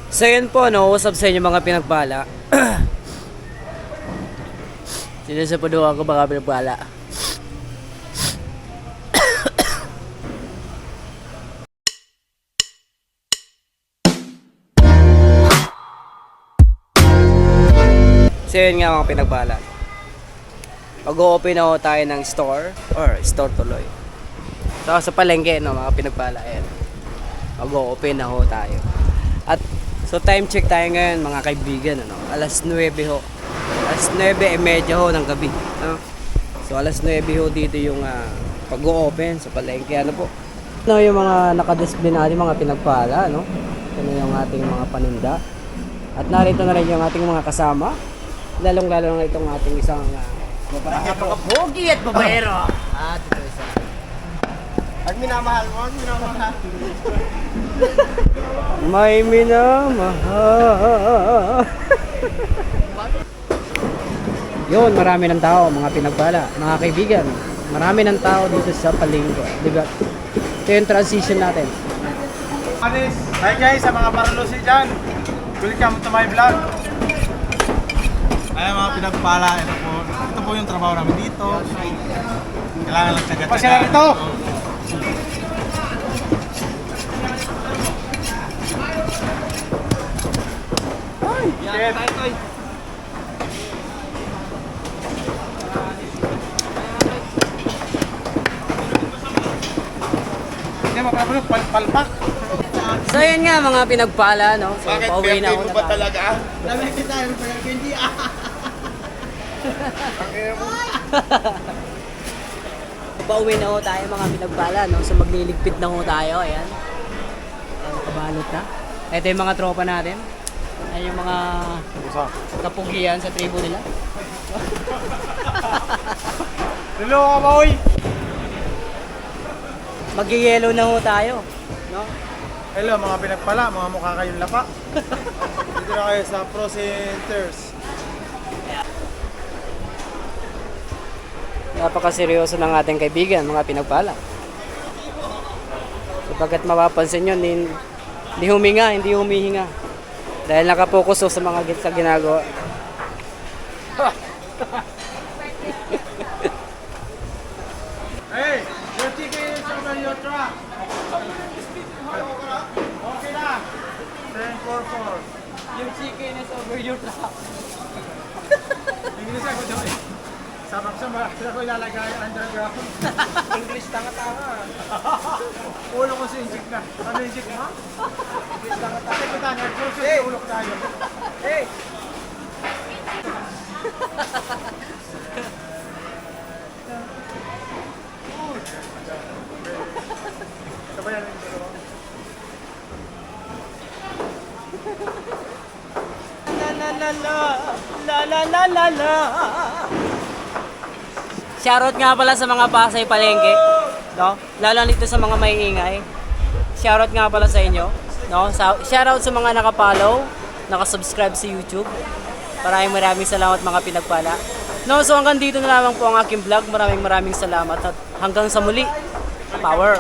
So yun po, no, usap sa inyo mga pinagpala. Sinusupuduhan ko mga pinagpala. So yun nga mga pinagpala. Mag-o-open na ho tayo ng store or store tuloy. So sa palengke, no, mga pinagpala. Ayan. Mag-o-open na ho tayo. At so time check tayo ngayon mga kaibigan, ano? Alas 9 ho. Alas 9:30 ho ng gabi, no? So alas 9 ho dito yung pag-o-open sa palengke, ano po. Ano yung mga naka-display natin mga pinagpala, no? Ano yung ating mga paninda. At narito na rin yung ating mga kasama. Lalong-lalo na itong ating isang napaka-pogi at babaero. Dito isa. Pag minamahal mo, minamahal. May minamahal. Yun, marami ng tao, mga pinagpala, mga kaibigan. Marami ng tao dito sa palengke. Diba? Ito yung transition natin. Hi guys, sa mga paralusi dyan. Welcome to my vlog. Ay mga pinagpala, ito po yung trabaho namin dito. Kailangan lang tsaga-tsaga. Pasyalan ito! Yan, tayo. Hindi mapapalok, palpak. So yun nga mga pinagpala, no? So pauwi na ako na talaga? Lamig kita yung hindi pauwi na ho tayo mga pinagpala, no? So magliligpit na ho tayo, ayan. Nakabalot na. Ito yung mga tropa natin. Ayan yung mga kapugian sa tribo nila. Hello ka ba, oy? Mag-yellow na ho tayo, no? Hello mga pinagpala, mga mukha kayong lapa. Dito na kayo sa Pro Centers. Napakaseryoso ng ating kaibigan, mga pinagpala. Sapagkat mapapansin nyo, hindi humihinga. Dahil nakapokus sa mga sa ginagawa. Hey, your chicken is over your truck. Okay na. 1044. Yung chicken is over your truck. English ako daw eh. Sabak siya, marami ako ilalagay underground. English tanga-tanga. Ulo ko si Injik na. Ano Injik mo? English tanga-tanga. Kasi kita, nag-cursus sa ulok tayo. Hey! Sabayan lang dito. La. Shoutout nga pala sa mga Pasay palengke, no? Lalo nito sa mga maiingay. Shoutout nga pala sa inyo, no? Shoutout sa mga naka-follow, naka-subscribe sa YouTube. Maraming salamat mga pinagpala. No, so hanggang dito na lamang po ang aking vlog. Maraming salamat at hanggang sa muli. Power.